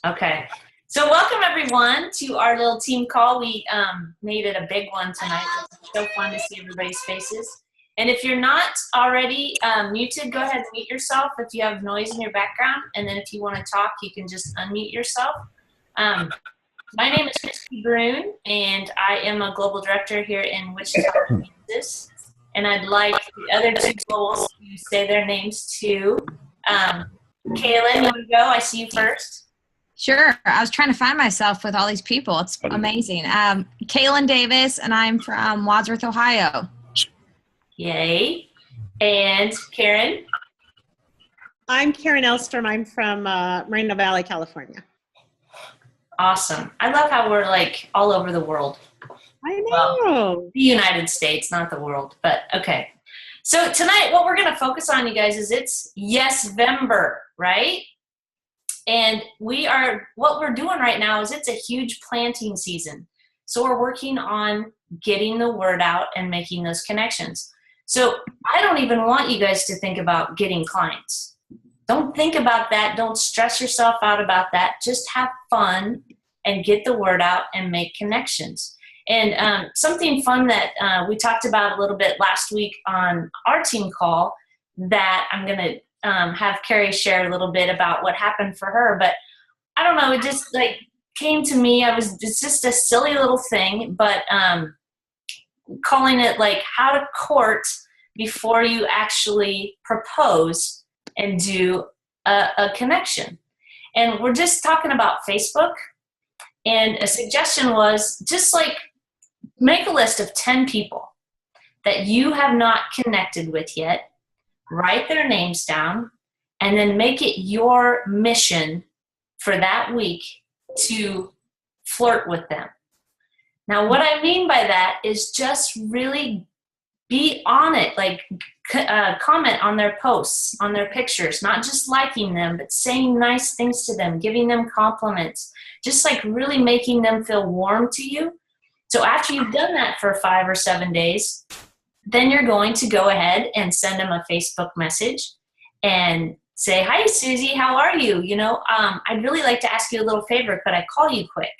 Okay. So welcome everyone to our little team call. We made it a big one tonight. It's so fun to see everybody's faces. And if you're not already muted, go ahead and mute yourself if you have noise in your background. And then if you want to talk, you can just unmute yourself. My name is Christy Brune, and I am a global director here in Wichita, Kansas. And I'd like the other two goals to say their names too. Kaylin, you want to go? I see you first. Sure. I was trying to find myself with all these people. It's amazing. Kaylin Davis, and I'm from Wadsworth, Ohio. Yay. And Karen? I'm Karen Elstrom. I'm from Moreno Valley, California. Awesome. I love how we're like all over the world. I know. Well, the United States, not the world, but okay. So tonight, what we're going to focus on, you guys, is it's Yes-vember, right? And what we're doing right now is it's a huge planting season. So we're working on getting the word out and making those connections. So I don't even want you guys to think about getting clients. Don't think about that. Don't stress yourself out about that. Just have fun and get the word out and make connections. And something fun that we talked about a little bit last week on our team call that I'm going to have Carrie share a little bit about what happened for her. But I don't know, it just like came to me. It's just a silly little thing, but calling it like how to court before you actually propose and do a connection. And we're just talking about Facebook. And a suggestion was just like make a list of 10 people that you have not connected with yet, write their names down, and then make it your mission for that week to flirt with them. Now, what I mean by that is just really be on it, like comment on their posts, on their pictures, not just liking them, but saying nice things to them, giving them compliments, just like really making them feel warm to you. So after you've done that for 5 or 7 days, then you're going to go ahead and send them a Facebook message and say, hi, Susie, how are you? You know, I'd really like to ask you a little favor. Could I call you quick?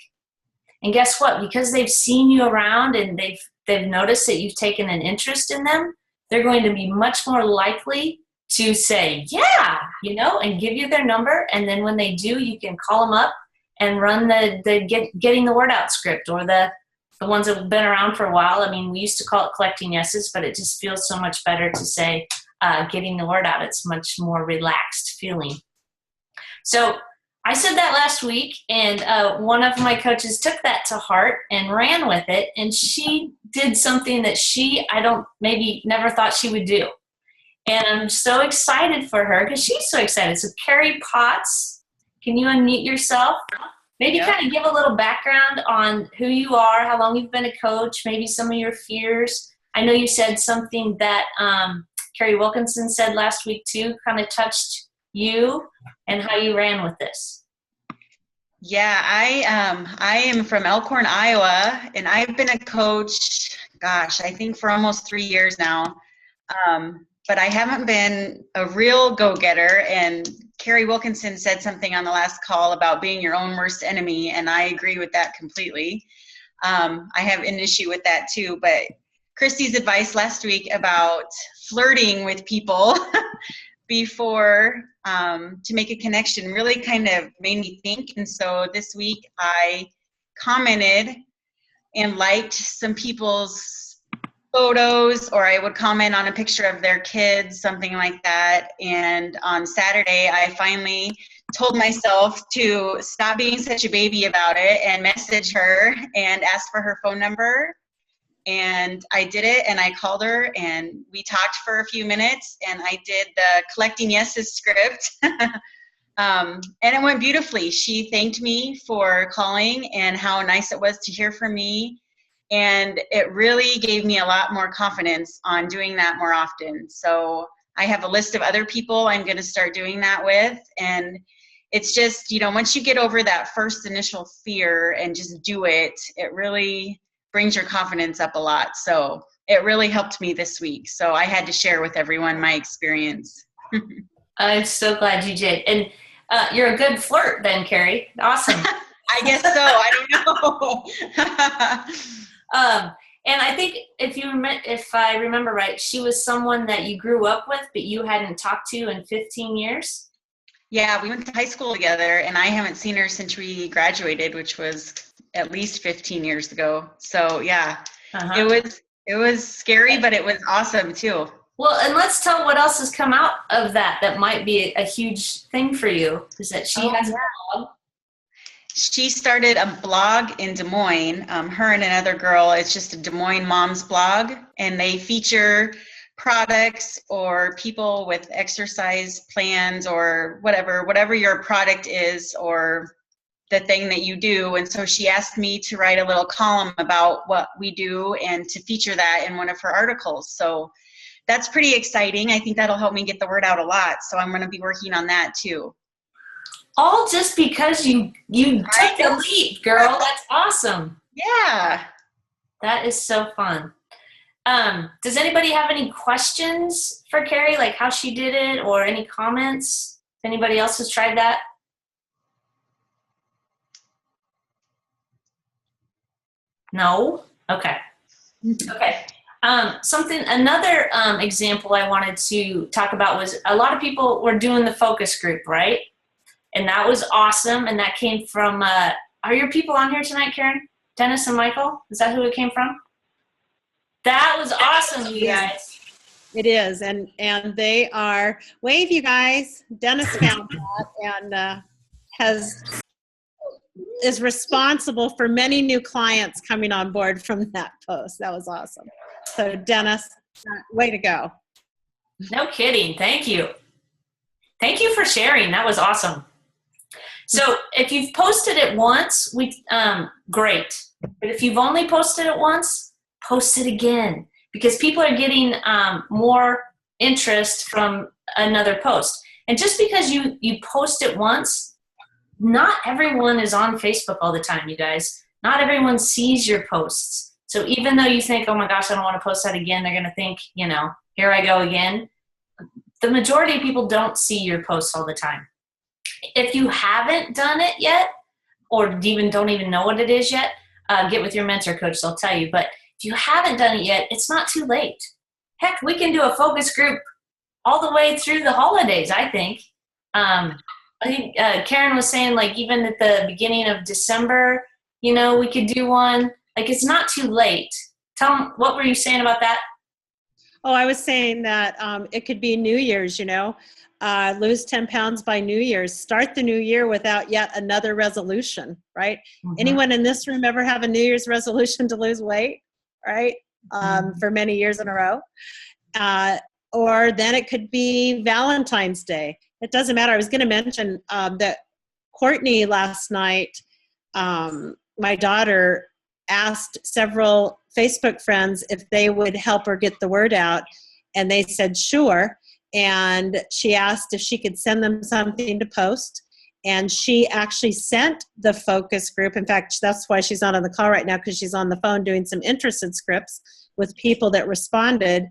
And guess what? Because they've seen you around and they've noticed that you've taken an interest in them, they're going to be much more likely to say, yeah, you know, and give you their number. And then when they do, you can call them up and run the getting the word out script, or the ones that have been around for a while. I mean, we used to call it collecting yeses, but it just feels so much better to say getting the word out. It's much more relaxed feeling. So I said that last week, and one of my coaches took that to heart and ran with it, and she did something that maybe never thought she would do. And I'm so excited for her because she's so excited. So Carrie Potts, can you unmute yourself? Maybe kind of give a little background on who you are, how long you've been a coach, maybe some of your fears. I know you said something that Carrie Wilkinson said last week too, kind of touched you and how you ran with this. Yeah, I am from Elkhorn, Iowa, and I've been a coach, I think for almost 3 years now. But I haven't been a real go-getter, and Carrie Wilkinson said something on the last call about being your own worst enemy, and I agree with that completely. I have an issue with that too, but Christy's advice last week about flirting with people before to make a connection really kind of made me think. And so this week I commented and liked some people's photos, or I would comment on a picture of their kids, something like that. And on Saturday, I finally told myself to stop being such a baby about it and message her and ask for her phone number. And I did it, and I called her, and we talked for a few minutes, and I did the collecting yeses script. And it went beautifully. She thanked me for calling and how nice it was to hear from me. And it really gave me a lot more confidence on doing that more often. So I have a list of other people I'm going to start doing that with. And it's just, you know, once you get over that first initial fear and just do it, it really brings your confidence up a lot. So it really helped me this week. So I had to share with everyone my experience. I'm so glad you did. And You're a good flirt then, Carrie. Awesome. I guess so. I don't know. And I think if I remember right, she was someone that you grew up with, but you hadn't talked to in 15 years. Yeah, we went to high school together, and I haven't seen her since we graduated, which was at least 15 years ago. So yeah, it was scary, but it was awesome too. Well, and let's tell what else has come out of that might be a huge thing for you, is that she has a blog. She started a blog in Des Moines. Her and another girl, it's just a Des Moines mom's blog, and they feature products or people with exercise plans or whatever your product is or the thing that you do. And so she asked me to write a little column about what we do and to feature that in one of her articles. So that's pretty exciting. I think that'll help me get the word out a lot. So I'm going to be working on that too. All just because you took the leap, girl. That's awesome. Yeah. That is so fun. Does anybody have any questions for Carrie, like how she did it, or any comments? If anybody else has tried that? No? Okay. Okay. Another example I wanted to talk about was a lot of people were doing the focus group, right? And that was awesome. And that came from, are your people on here tonight, Karen? Dennis and Michael? Is that who it came from? That was awesome, you guys. It is, and they are, wave you guys. Dennis found that and is responsible for many new clients coming on board from that post. That was awesome. So Dennis, way to go. No kidding. Thank you. Thank you for sharing. That was awesome. So if you've posted it once, great. But if you've only posted it once, post it again, because people are getting more interest from another post. And just because you post it once, not everyone is on Facebook all the time, you guys. Not everyone sees your posts. So even though you think, oh my gosh, I don't want to post that again, they're going to think, here I go again. The majority of people don't see your posts all the time. If you haven't done it yet, or don't even know what it is yet, get with your mentor coach, they'll tell you. But if you haven't done it yet, it's not too late. Heck, we can do a focus group all the way through the holidays, I think. I think Karen was saying, like, even at the beginning of December, we could do one. Like, it's not too late. Tell them, what were you saying about that? Oh, I was saying that it could be New Year's, lose 10 pounds by New Year's. Start the new year without yet another resolution, right? Mm-hmm. Anyone in this room ever have a New Year's resolution to lose weight, right? For many years in a row. Or then it could be Valentine's Day. It doesn't matter. I was going to mention that Courtney last night, my daughter asked several Facebook friends if they would help her get the word out, and they said sure. And she asked if she could send them something to post, and she actually sent the focus group. In fact, that's why she's not on the call right now, because she's on the phone doing some interested scripts with people that responded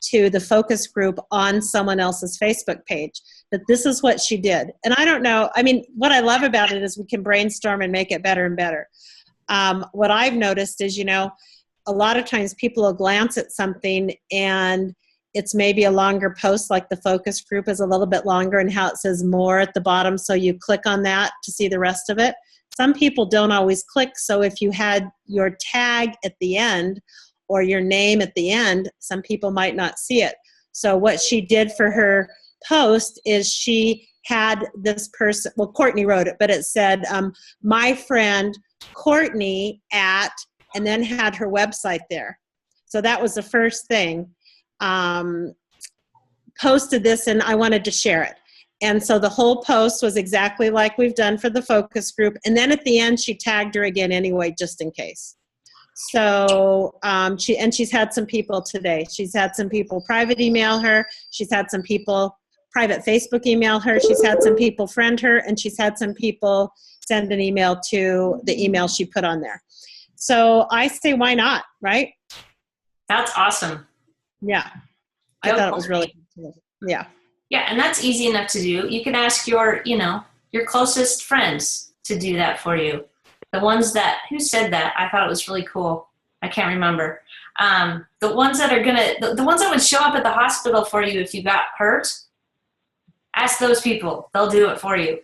to the focus group on someone else's Facebook page. But this is what she did. And I don't know, what I love about it is we can brainstorm and make it better and better. What I've noticed is, a lot of times people will glance at something and it's maybe a longer post, like the focus group is a little bit longer and how it says more at the bottom. So you click on that to see the rest of it. Some people don't always click. So if you had your tag at the end or your name at the end, some people might not see it. So what she did for her post is she had this person, well, Courtney wrote it, but it said, my friend Courtney at, and then had her website there. So that was the first thing. Posted this and I wanted to share it. And so the whole post was exactly like we've done for the focus group. And then at the end, she tagged her again anyway, just in case. So she's had some people today. She's had some people private email her. She's had some people private Facebook email her. She's had some people friend her, and she's had some people send an email to the email she put on there. So I say, why not, right? That's awesome. Yeah. I thought it was really good. Yeah. Yeah, and that's easy enough to do. You can ask your your closest friends to do that for you. The ones that, who said that? I thought it was really cool. I can't remember. The ones that are the ones that would show up at the hospital for you if you got hurt, ask those people. They'll do it for you.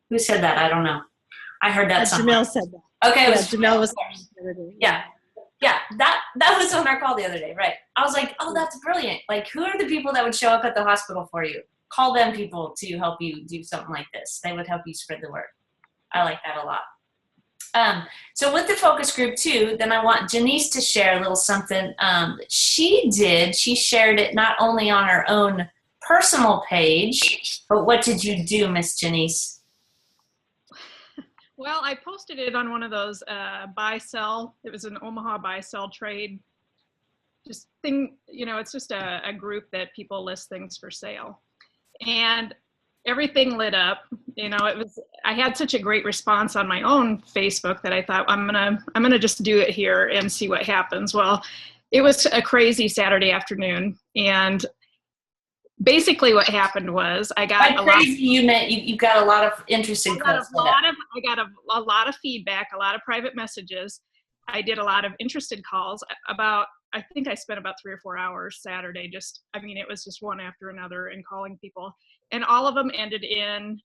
Who said that? I don't know. I heard that somewhere. Jamil said that. Okay, it was Jamil was. yeah. Yeah, that was on our call the other day, right? I was like, oh, that's brilliant. Like, who are the people that would show up at the hospital for you? Call them people to help you do something like this. They would help you spread the word. I like that a lot. So with the focus group too, then I want Janice to share a little something she did. She shared it not only on her own personal page, but what did you do, Miss Janice? Well, I posted it on one of those buy-sell. It was an Omaha buy-sell trade. Just thing, it's just a group that people list things for sale. And everything lit up. I had such a great response on my own Facebook that I thought I'm gonna just do it here and see what happens. Well, it was a crazy Saturday afternoon, and basically what happened was I got you meant you got a lot of interested I got a lot of feedback, a lot of private messages. I did a lot of interested calls. I think I spent about 3 or 4 hours Saturday. It was just one after another and calling people, and all of them ended in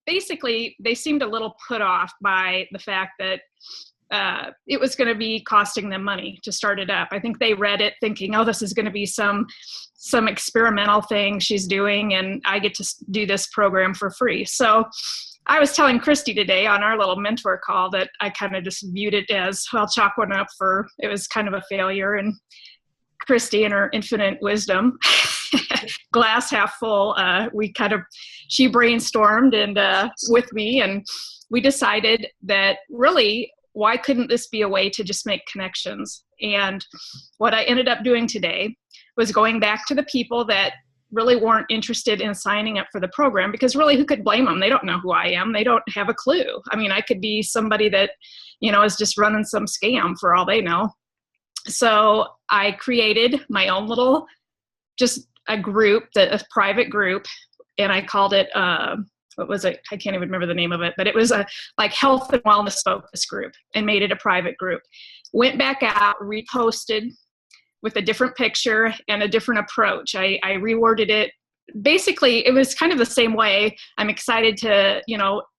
basically they seemed a little put off by the fact that it was going to be costing them money to start it up. I think they read it thinking, oh, this is going to be some experimental thing she's doing, and I get to do this program for free. So I was telling Christy today on our little mentor call that I kind of just viewed it as, well, chalk one up for, it was kind of a failure. And Christy, in her infinite wisdom, glass half full, she brainstormed and with me, and we decided that really, why couldn't this be a way to just make connections? And what I ended up doing today was going back to the people that really weren't interested in signing up for the program, because really, who could blame them? They don't know who I am. They don't have a clue. I could be somebody that, is just running some scam for all they know. So I created my own little, just a group, a private group, and I called it, what was it? I can't even remember the name of it, but it was a health and wellness focus group, and made it a private group. Went back out, reposted with a different picture and a different approach. I reworded it. Basically, it was kind of the same way. I'm excited to,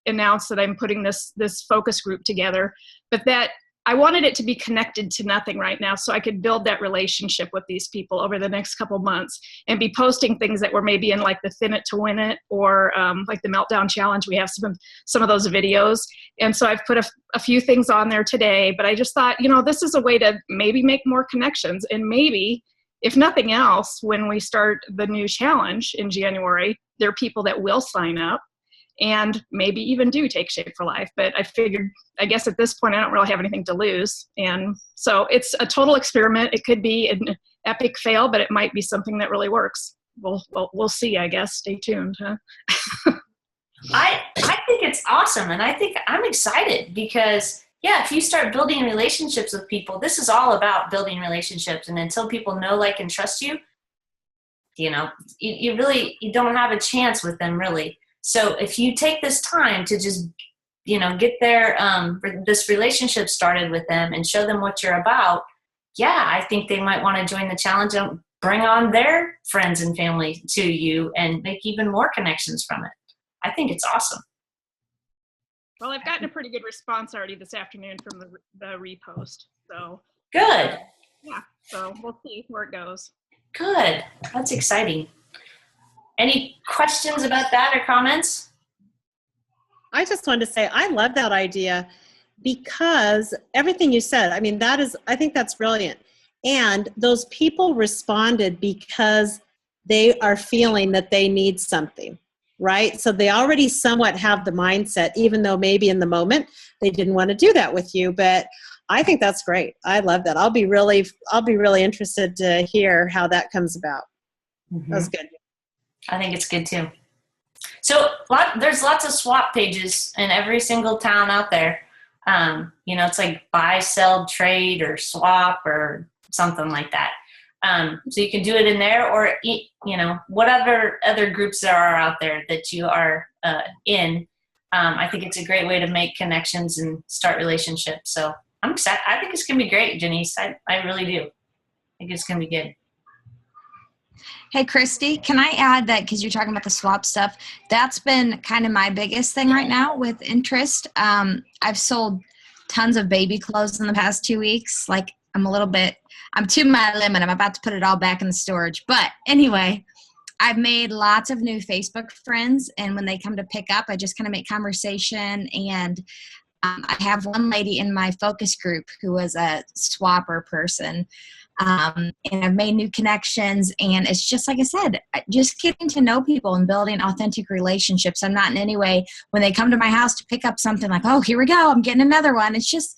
announce that I'm putting this focus group together, but that I wanted it to be connected to nothing right now, so I could build that relationship with these people over the next couple months, and be posting things that were maybe in the Thin It to Win It, or the Meltdown Challenge. We have some of those videos. And so I've put a few things on there today, but I just thought, this is a way to maybe make more connections. And maybe, if nothing else, when we start the new challenge in January, there are people that will sign up and maybe even do take Shape for Life. But I figured, I guess at this point, I don't really have anything to lose. And so it's a total experiment. It could be an epic fail, but it might be something that really works. We'll see, I guess. Stay tuned, huh? I think it's awesome, and I think I'm excited because, yeah, if you start building relationships with people, this is all about building relationships. And until people know, like, and trust you, you don't have a chance with them, really. So if you take this time to just, get this relationship started with them and show them what you're about, yeah, I think they might want to join the challenge and bring on their friends and family to you and make even more connections from it. I think it's awesome. Well, I've gotten a pretty good response already this afternoon from the repost. So good. Yeah, so we'll see where it goes. Good. That's exciting. Any questions about that or comments? I just wanted to say I love that idea, because everything you said, I think that's brilliant. And those people responded because they are feeling that they need something, right? So they already somewhat have the mindset, even though maybe in the moment they didn't want to do that with you. But I think that's great. I love that. I'll be really interested to hear how that comes about. Mm-hmm. That's good. I think it's good too. So there's lots of swap pages in every single town out there. It's like buy, sell, trade, or swap, or something like that. So you can do it in there, or, whatever other groups there are out there that you are in. I think it's a great way to make connections and start relationships. So I'm excited. I think it's going to be great, Janice. I really do. I think it's going to be good. Hey, Christy, can I add that because you're talking about the swap stuff, that's been kind of my biggest thing right now with interest. I've sold tons of baby clothes in the past 2 weeks. Like I'm to my limit. I'm about to put it all back in the storage. But anyway, I've made lots of new Facebook friends. And when they come to pick up, I just kind of make conversation. And I have one lady in my focus group who was a swapper person. And I've made new connections, and it's just like I said, just getting to know people and building authentic relationships. I'm not in any way when they come to my house to pick up something like, oh, here we go, I'm getting another one. It's just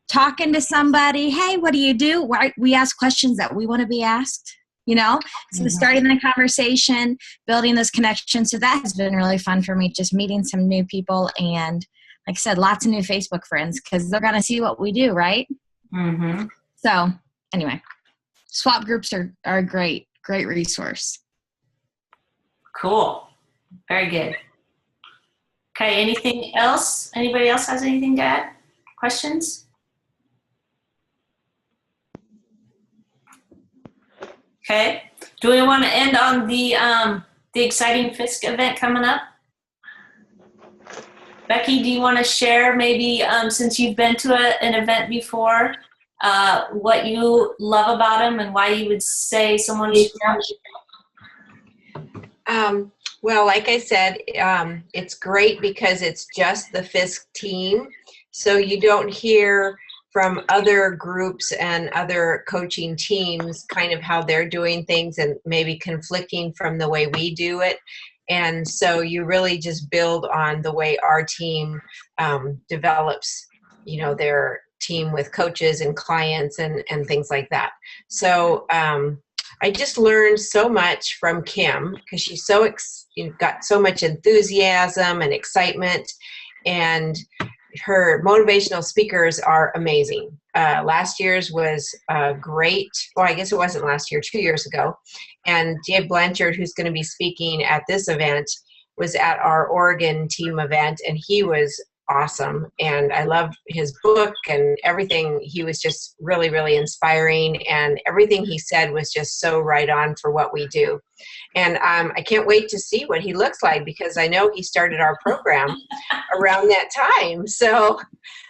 talking to somebody. Hey, what do you do? We ask questions that we want to be asked, so starting the conversation, building those connections. So that has been really fun for me, just meeting some new people. And like I said, lots of new Facebook friends because they're going to see what we do. Right. Mm-hmm. So anyway. Swap groups are a great resource. Cool. Very good. Okay, anything else? Anybody else has anything to add? Questions? Okay. Do we want to end on the exciting FISC event coming up? Becky, do you want to share maybe, since you've been to an event before, what you love about them and why you would say someone should come? Well, like I said, it's great because it's just the FISC team. So you don't hear from other groups and other coaching teams kind of how they're doing things and maybe conflicting from the way we do it. And so you really just build on the way our team develops, their team with coaches and clients and things like that. So I just learned so much from Kim because she's got so much enthusiasm and excitement, and her motivational speakers are amazing. Last year's was great. Well, I guess it wasn't last year, 2 years ago. And Jay Blanchard, who's going to be speaking at this event, was at our Oregon team event, and he was awesome. And I loved his book and everything. He was just really, really inspiring, and everything he said was just so right on for what we do. And I can't wait to see what he looks like because I know he started our program around that time. So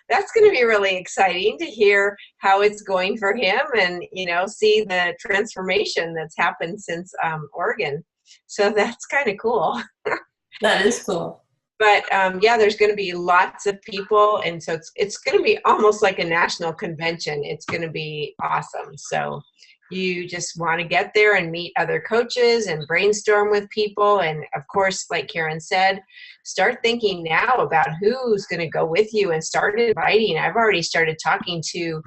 that's going to be really exciting to hear how it's going for him and, see the transformation that's happened since Oregon. So that's kind of cool. That is cool. But there's going to be lots of people, and so it's going to be almost like a national convention. It's going to be awesome. So you just want to get there and meet other coaches and brainstorm with people. And of course, like Karen said, start thinking now about who's going to go with you and start inviting. I've already started talking to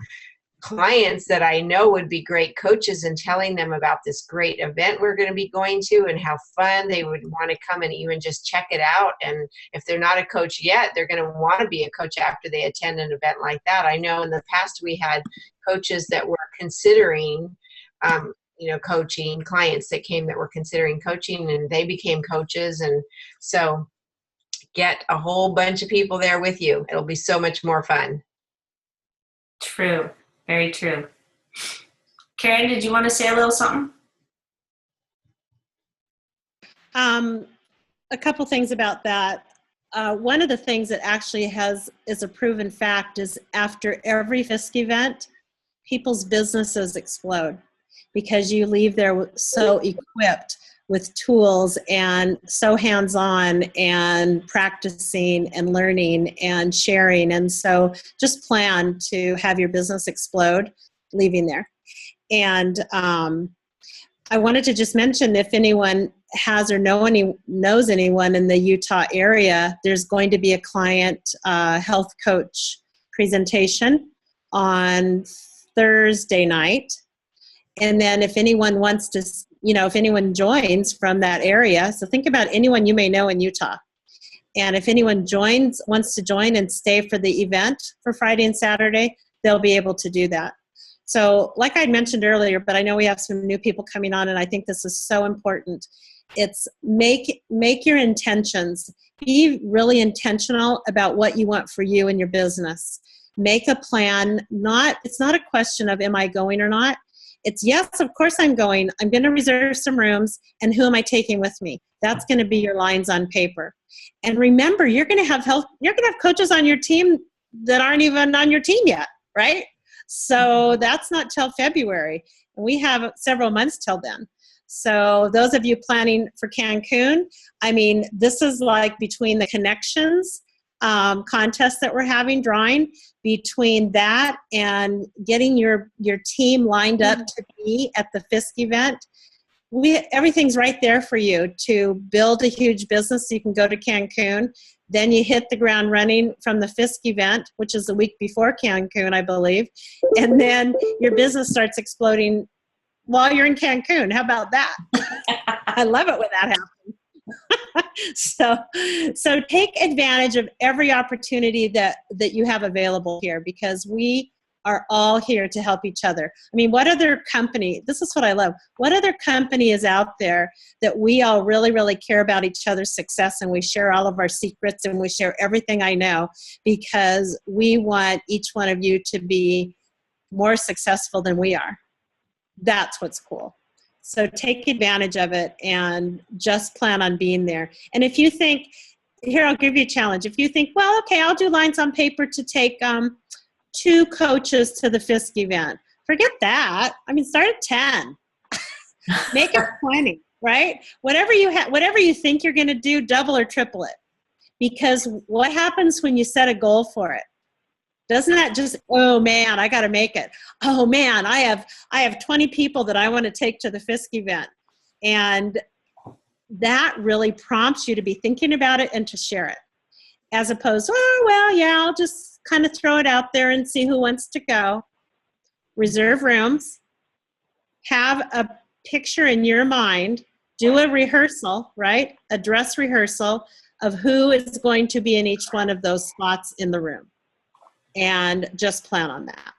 clients that I know would be great coaches and telling them about this great event we're going to be going to and how fun they would want to come and even just check it out. And if they're not a coach yet, they're going to want to be a coach after they attend an event like that. I know in the past we had coaches that were considering coaching, clients that came that were considering coaching, and they became coaches. And so get a whole bunch of people there with you. It'll be so much more fun. True. Very true. Karen, did you want to say a little something? A couple things about that. One of the things that actually is a proven fact is after every FISC event, people's businesses explode because you leave there so equipped with tools and so hands-on and practicing and learning and sharing. And so just plan to have your business explode leaving there. And I wanted to just mention, if anyone has or knows anyone in the Utah area, there's going to be a client health coach presentation on Thursday night. And then if anyone wants to, if anyone joins from that area, so think about anyone you may know in Utah. And if anyone wants to join and stay for the event for Friday and Saturday, they'll be able to do that. So like I mentioned earlier, but I know we have some new people coming on, and I think this is so important. It's make your intentions. Be really intentional about what you want for you and your business. Make a plan. It's not a question of am I going or not. It's yes, of course I'm going. I'm going to reserve some rooms, and who am I taking with me? That's going to be your lines on paper. And remember, you're going to have coaches on your team that aren't even on your team yet, right? So that's not till February. And we have several months till then. So those of you planning for Cancun, I mean, this is like between the connections contest that we're having, drawing, between that and getting your team lined up to be at the Fisk event. Everything's right there for you to build a huge business so you can go to Cancun. Then you hit the ground running from the Fisk event, which is the week before Cancun, I believe. And then your business starts exploding while you're in Cancun. How about that? I love it when that happens. So take advantage of every opportunity that you have available here, because we are all here to help each other. I mean, what other company, this is what I love, what other company is out there that we all really, really care about each other's success, and we share all of our secrets and we share everything I know, because we want each one of you to be more successful than we are. That's what's cool. So take advantage of it and just plan on being there. And if you think, here, I'll give you a challenge. If you think, well, okay, I'll do lines on paper to take 2 coaches to the Fisk event. Forget that. I mean, start at 10. Make it 20, right? Whatever you think you're going to do, double or triple it. Because what happens when you set a goal for it? Doesn't that just, oh man, I got to make it. Oh man, I have 20 people that I want to take to the Fisk event. And that really prompts you to be thinking about it and to share it. As opposed to, oh, well, yeah, I'll just kind of throw it out there and see who wants to go. Reserve rooms. Have a picture in your mind. Do a rehearsal, right? A dress rehearsal of who is going to be in each one of those spots in the room. And just plan on that.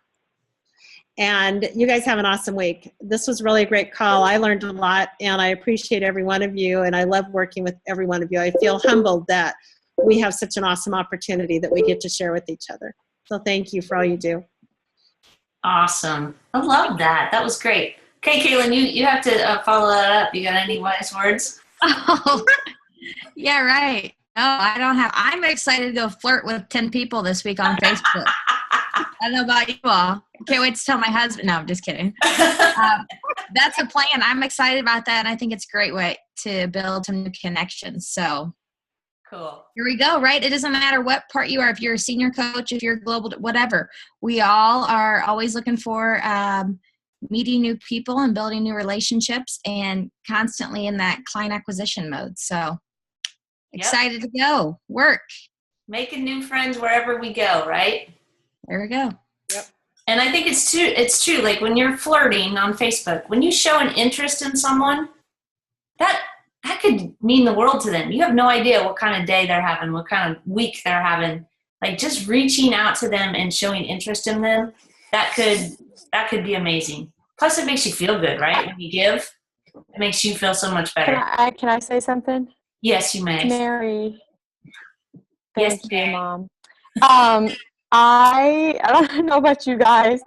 And you guys have an awesome week. This was really a great call. I learned a lot, and I appreciate every one of you, and I love working with every one of you. I feel humbled that we have such an awesome opportunity that we get to share with each other. So thank you for all you do. Awesome. I love that. That was great. Okay, Kaylin, you have to follow that up. You got any wise words? Oh, yeah, right. No, I don't have. I'm excited to go flirt with 10 people this week on Facebook. I don't know about you all. Can't wait to tell my husband. No, I'm just kidding. That's a plan. I'm excited about that, and I think it's a great way to build some new connections. So cool. Here we go, right? It doesn't matter what part you are. If you're a senior coach, if you're global, whatever. We all are always looking for meeting new people and building new relationships, and constantly in that client acquisition mode. So excited to go work. Making new friends wherever we go, right? There we go. Yep. And I think it's true. Like when you're flirting on Facebook, when you show an interest in someone, that could mean the world to them. You have no idea what kind of day they're having, what kind of week they're having. Like just reaching out to them and showing interest in them, that could be amazing. Plus it makes you feel good, right? When you give, it makes you feel so much better. Can I say something? Yes, you may. Mary. Yes, Thank you, Mom. I don't know about you guys,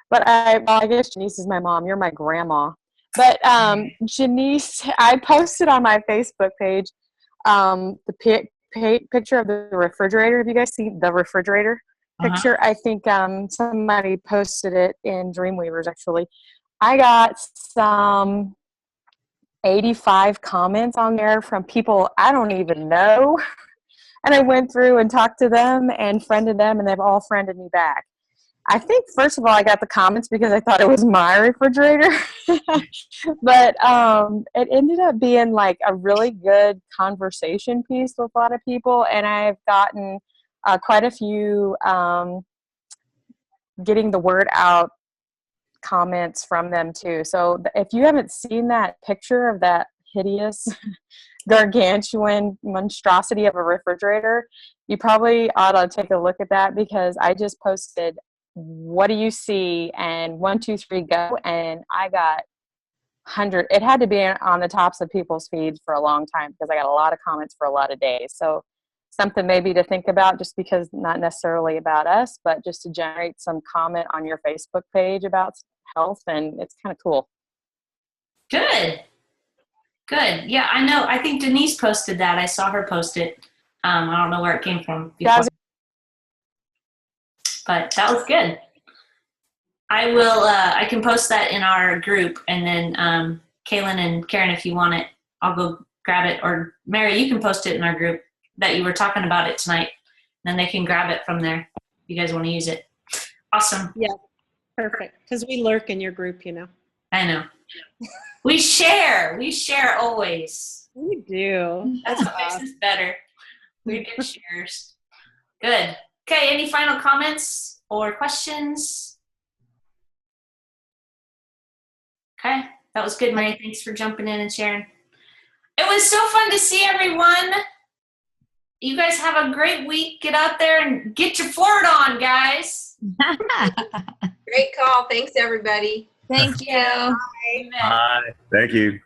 but I guess Janice is my mom. You're my grandma. But Janice, I posted on my Facebook page the picture of the refrigerator. Have you guys seen the refrigerator picture? I think somebody posted it in Dreamweavers, actually. I got some 85 comments on there from people I don't even know. And I went through and talked to them and friended them, and they've all friended me back. I think, first of all, I got the comments because I thought it was my refrigerator. But it ended up being like a really good conversation piece with a lot of people. And I've gotten quite a few getting the word out comments from them too. So if you haven't seen that picture of that hideous gargantuan monstrosity of a refrigerator, you probably ought to take a look at that, because I just posted, what do you see? And 1, 2, 3, go. And I got it had to be on the tops of people's feeds for a long time because I got a lot of comments for a lot of days. So something maybe to think about, just because not necessarily about us, but just to generate some comment on your Facebook page about health, and it's kind of cool. Good. Yeah, I know. I think Denise posted that. I saw her post it. I don't know where it came from before. But that was good. I will, I can post that in our group, and then Kaylin and Karen, if you want it, I'll go grab it. Or Mary, you can post it in our group that you were talking about it tonight. Then they can grab it from there if you guys want to use it. Awesome. Yeah, perfect. Because we lurk in your group, you know. I know. We share always. We do. That's what makes us better. We're good sharers. Good. Okay, any final comments or questions? Okay, that was good, Mary. Thanks for jumping in and sharing. It was so fun to see everyone. You guys have a great week. Get out there and get your flirt on, guys. Great call. Thanks, everybody. Thank you. Amen. Bye. Thank you.